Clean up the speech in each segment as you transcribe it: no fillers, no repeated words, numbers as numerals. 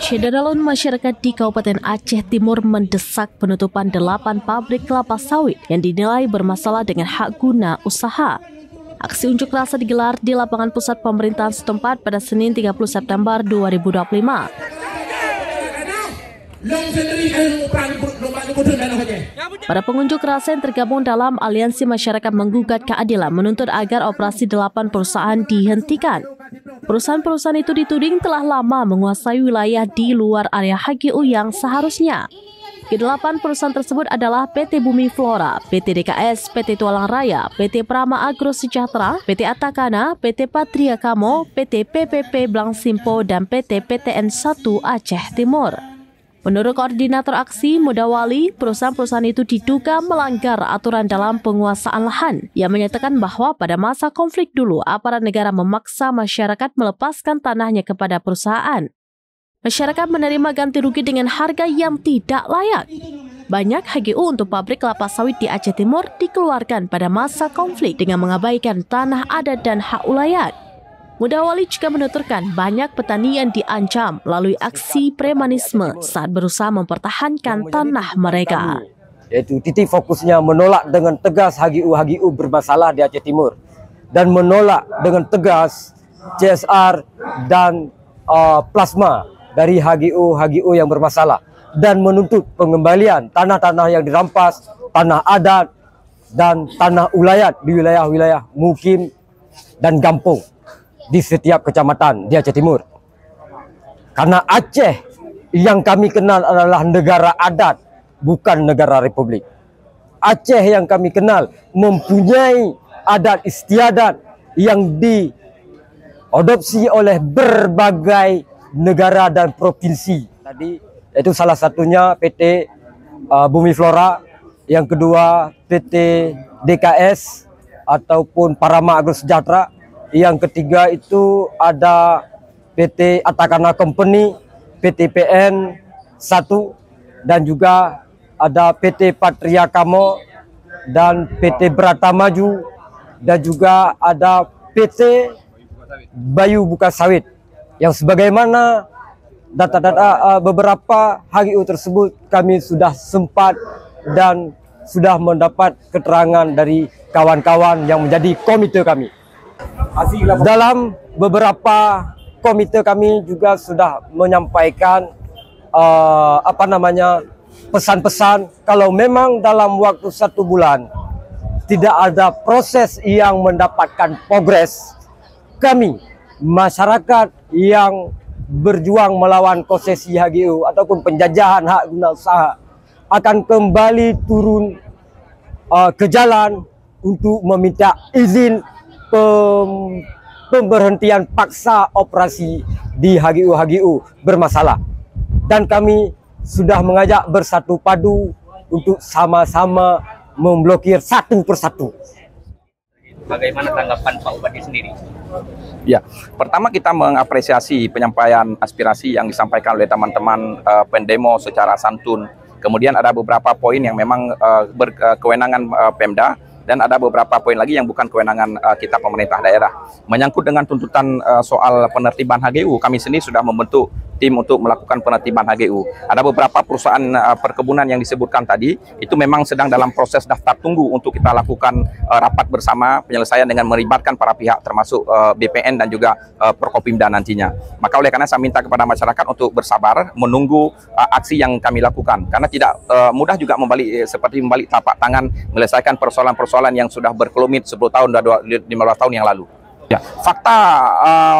Cederalun masyarakat di Kabupaten Aceh Timur mendesak penutupan 8 pabrik kelapa sawit yang dinilai bermasalah dengan hak guna usaha. Aksi unjuk rasa digelar di lapangan pusat pemerintahan setempat pada Senin 30 September 2025. Para pengunjuk rasa yang tergabung dalam Aliansi Masyarakat Menggugat Keadilan menuntut agar operasi 8 perusahaan dihentikan. Perusahaan-perusahaan itu dituding telah lama menguasai wilayah di luar area HGU yang seharusnya. Ke-8 perusahaan tersebut adalah PT Bumi Flora, PT DKS, PT Tualang Raya, PT Prama Agro Sejahtera, PT Atakana, PT Patria Kamo, PT PPP Blang Simpo, dan PT PTN 1 Aceh Timur. Menurut koordinator aksi Mudawali, perusahaan-perusahaan itu diduga melanggar aturan dalam penguasaan lahan. Ia menyatakan bahwa pada masa konflik dulu, aparat negara memaksa masyarakat melepaskan tanahnya kepada perusahaan. Masyarakat menerima ganti rugi dengan harga yang tidak layak. Banyak HGU untuk pabrik kelapa sawit di Aceh Timur dikeluarkan pada masa konflik dengan mengabaikan tanah adat dan hak ulayat. Mudawali juga menuturkan banyak petani yang diancam melalui aksi premanisme saat berusaha mempertahankan tanah mereka. Yaitu titik fokusnya menolak dengan tegas HGU bermasalah di Aceh Timur dan menolak dengan tegas CSR dan plasma dari HGU yang bermasalah dan menuntut pengembalian tanah-tanah yang dirampas, tanah adat dan tanah ulayat di wilayah-wilayah mukim dan kampung di setiap kecamatan di Aceh Timur. Karena Aceh yang kami kenal adalah negara adat, bukan negara republik. Aceh yang kami kenal mempunyai adat istiadat yang diadopsi oleh berbagai negara dan provinsi. Tadi itu salah satunya PT Bumi Flora, yang kedua PT DKS ataupun Parama Agro Sejahtera, yang ketiga itu ada PT Atakana Company, PT PN 1, dan juga ada PT Patria Kamo dan PT Berata Maju, dan juga ada PT Bayu Buka Sawit, yang sebagaimana data-data beberapa HGU tersebut kami sudah sempat dan sudah mendapat keterangan dari kawan-kawan yang menjadi komite kami. Dalam beberapa komite kami juga sudah menyampaikan pesan-pesan kalau memang dalam waktu 1 bulan tidak ada proses yang mendapatkan progres, kami masyarakat yang berjuang melawan konsesi HGU ataupun penjajahan hak guna usaha akan kembali turun ke jalan untuk meminta izin pemberhentian paksa operasi di HGU bermasalah. Dan kami sudah mengajak bersatu padu untuk sama-sama memblokir satu persatu. Bagaimana tanggapan Pak Bupati sendiri? Ya, pertama kita mengapresiasi penyampaian aspirasi yang disampaikan oleh teman-teman pendemo secara santun. Kemudian ada beberapa poin yang memang berkewenangan Pemda, dan ada beberapa poin lagi yang bukan kewenangan kita pemerintah daerah. Menyangkut dengan tuntutan soal penertiban HGU, kami sendiri sudah membentuk tim untuk melakukan penertiban HGU. Ada beberapa perusahaan perkebunan yang disebutkan tadi, itu memang sedang dalam proses daftar tunggu untuk kita lakukan rapat bersama penyelesaian dengan melibatkan para pihak termasuk BPN dan juga Prokopimda nantinya. Maka oleh karena saya minta kepada masyarakat untuk bersabar menunggu aksi yang kami lakukan, karena tidak mudah juga seperti membalik telapak tangan menyelesaikan persoalan-persoalan yang sudah berkelumit 10 tahun dan 15 tahun yang lalu. Ya, fakta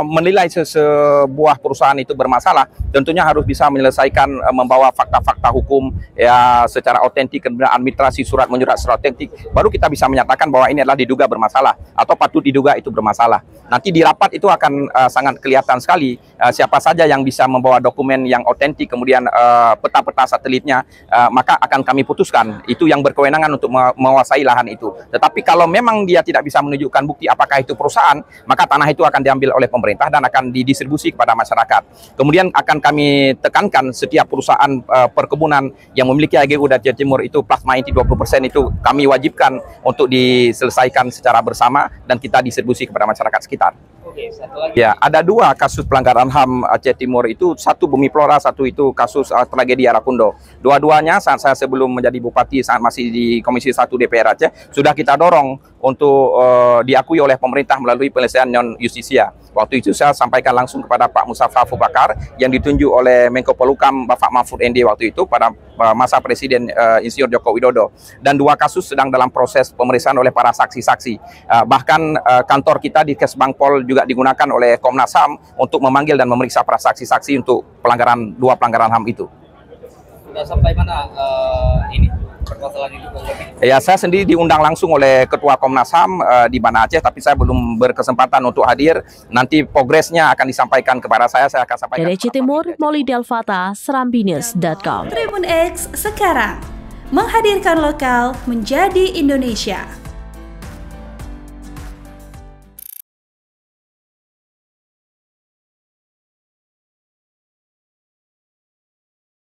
menilai sebuah perusahaan itu bermasalah tentunya harus bisa menyelesaikan, membawa fakta-fakta hukum ya secara otentik, kemudian administrasi surat menyurat secara otentik, baru kita bisa menyatakan bahwa ini adalah diduga bermasalah atau patut diduga itu bermasalah. Nanti di rapat itu akan sangat kelihatan sekali siapa saja yang bisa membawa dokumen yang otentik, kemudian peta-peta satelitnya, maka akan kami putuskan itu yang berkewenangan untuk menguasai lahan itu. Tetapi kalau memang dia tidak bisa menunjukkan bukti apakah itu perusahaan, maka tanah itu akan diambil oleh pemerintah dan akan didistribusi kepada masyarakat. Kemudian akan kami tekankan setiap perusahaan perkebunan yang memiliki HGU dan Aceh Timur itu plasma inti 20% itu kami wajibkan untuk diselesaikan secara bersama dan kita distribusi kepada masyarakat sekitar. Oke, satu lagi. Ya, ada 2 kasus pelanggaran HAM Aceh Timur itu, satu Bumi Flora, satu itu kasus tragedi Arakundo. Dua-duanya saat saya sebelum menjadi bupati, saat masih di Komisi 1 DPR Aceh, sudah kita dorong untuk diakui oleh pemerintah melalui penyelesaian non justisia. Waktu itu saya sampaikan langsung kepada Pak Mustafa Abu Bakar yang ditunjuk oleh Menko Polhukam Bapak Mahfud MD waktu itu pada masa Presiden Insinyur Joko Widodo. Dan 2 kasus sedang dalam proses pemeriksaan oleh para saksi-saksi. Bahkan kantor kita di Kesbangpol juga digunakan oleh Komnas HAM untuk memanggil dan memeriksa para saksi-saksi untuk 2 pelanggaran HAM itu. Sudah sampai mana ini permasalahan itu? Ya, saya sendiri diundang langsung oleh Ketua Komnas HAM di Banda Aceh, tapi saya belum berkesempatan untuk hadir. Nanti progresnya akan disampaikan kepada saya akan sampaikan. Dari Aceh Timur, Maulida Alfata, serambinews.com. Tribun X sekarang menghadirkan lokal menjadi Indonesia.